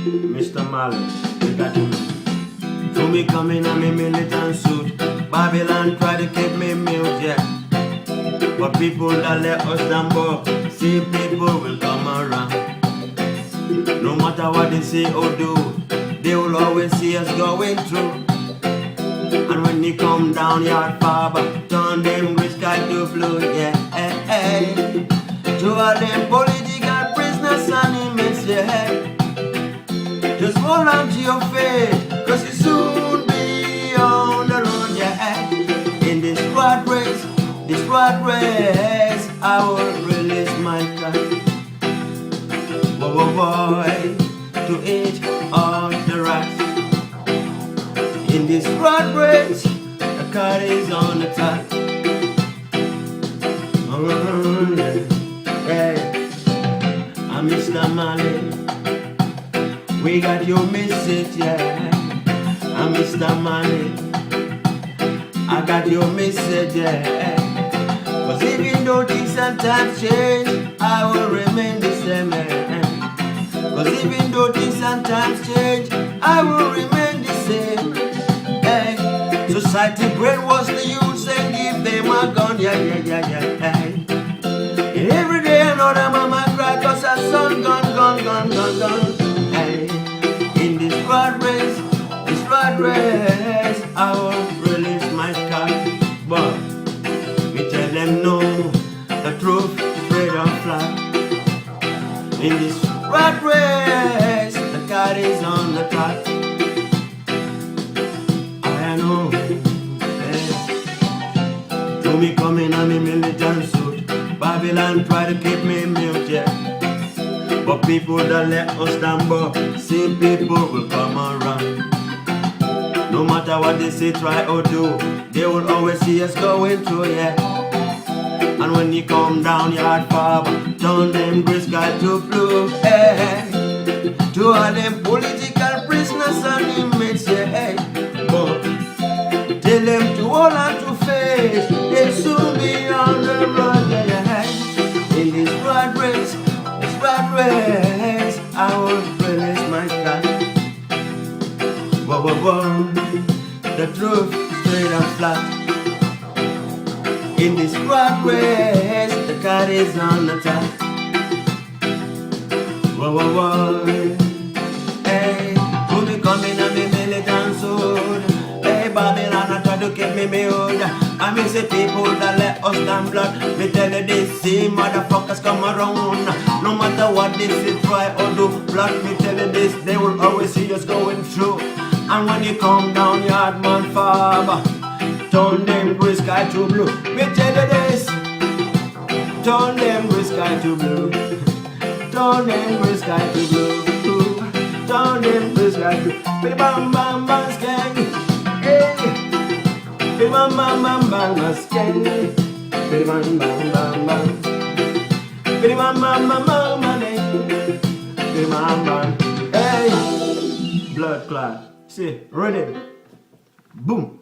Mr. Marley, we got him. To me coming in me militant suit, Babylon try to keep me mute, yeah. But people that let us down, see people will come around. No matter what they say or do, they will always see us going through. And when they come down yard father, turn them gray sky to blue, yeah. To all them political prisoners and inmates, yeah. Just hold on to your faith, cause you soon be on the road, yeah. In this rat race, I will release my cat. Boy, to eat all the rats. In this rat race, the cat is on the top. Hey, I'm Mr. Marley. We got your message, yeah. I'm Mr. Marley. I got your message, yeah. Cause even though things and times change, I will remain the same, yeah. Cause even though things and times change, I will remain the same, hey. Society brainwash the youths and give them a gun, yeah. Every day another mama cry cause her son gone. In this rat race, I will release my cat. But we tell them no, the truth is red and flat. In this rat race, the cat is on the top. I know, yeah. To me coming on me militant suit, Babylon try to keep me mute, yeah. But people that let us down, see people will come around. No matter what they say, try or do, they will always see us going through, yeah. And when you come down yard father, turn them gray sky to blue, hey. To all them political prisoners and inmates, yeah, hey. But tell them to hold on to faith, they soon be on the road, yeah. In this rat race, I will release my cat. The truth straight and flat. In this rat race, the cat is on the top. Hey, who me coming and me militant suit? Hey, Babylon, I try to keep me mute. I miss the people that let us down blood. Me tell you this, see motherfuckers come around. No matter what they say, try or do, blood. Me tell you this, they will always see us going through. And when you come down yard man father, turn them gray sky to blue. Me tell you this, turn them gray sky to blue. Turn them gray sky to blue. Turn them gray sky to blue. Bam bam bam skeng. Hey, bam bam bam bam skeng. Bam bam bam bam. Bam bam bam bam bam. Hey, blood clot. See, run it. Boom.